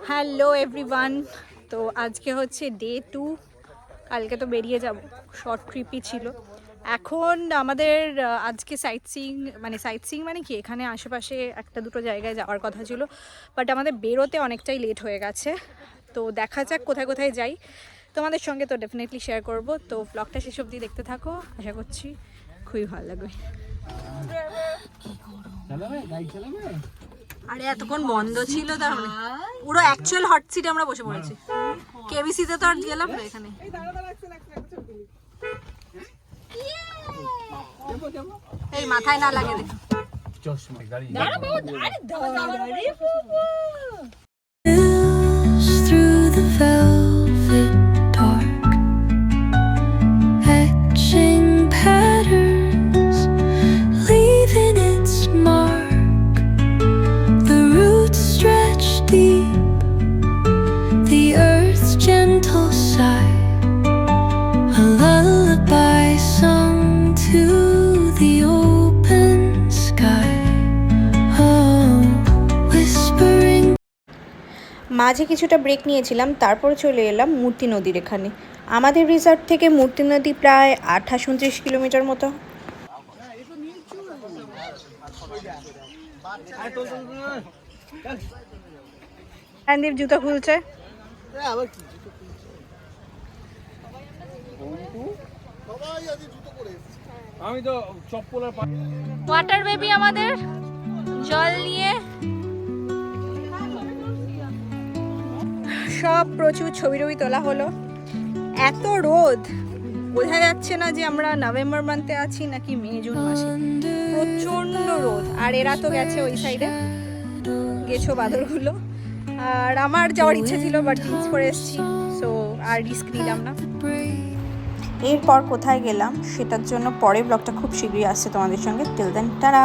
Hello everyone, তো আজকে হচ্ছে ডে 2। কালকে তো বেরিয়ে যাব, শর্ট ট্রিপই ছিল। এখন আমাদের আজকে সাইট সিইং মানে কি, এখানে আশেপাশে একটা দুটো জায়গায় যাওয়ার কথা ছিল, বাট আমাদের বেরোতে অনেকটাই লেট হয়ে গেছে। তো দেখা যাক কোথায় কোথায় যাই, তোমাদের সঙ্গে তো ডেফিনেটলি শেয়ার করব। তো ব্লগটা শেষ অবধি দেখতে থাকো, আশা করছি খুবই ভালো লাগবে। আরে এতক্ষণ বন্ধ ছিল, তার মানে পুরো অ্যাকচুয়াল হট সিটে আমরা বসে পড়েছি। কেবিসিতে তো আর গেলাম না, এখানে এই মাথায় না লাগে দেখো। মাঝে কিছুটা ব্রেক নিয়েছিলাম, তারপর চলে এলাম মূর্তি নদীর এখানে। আমাদের রিসর্ট থেকে মূর্তি নদী প্রায় 28-29 কিলোমিটার মতো। সন্দীপ জুতো খুলছে। আমি তো চপ্পল আর ওয়াটার বেবি আমাদের জল নিয়ে সব প্রচুর ছবি তোলা হলো। এত রোদ, বোঝা যাচ্ছে না যে আমরা নভেম্বর মান্থে আছি নাকি মে জুন মাসে। প্রচন্ড রোদ। আর এরা তো গেছে ওই সাইডে, গেছো বাদরগুলো। আর আমার যাওয়ার ইচ্ছে ছিল, বাট জিন্স পরে এসেছি, সো আর রিস্ক নিলাম না। এরপর কোথায় গেলাম সেটার জন্য পরের ব্লগটা খুব শীঘ্রই আসছে তোমাদের সঙ্গে। Till then, tata.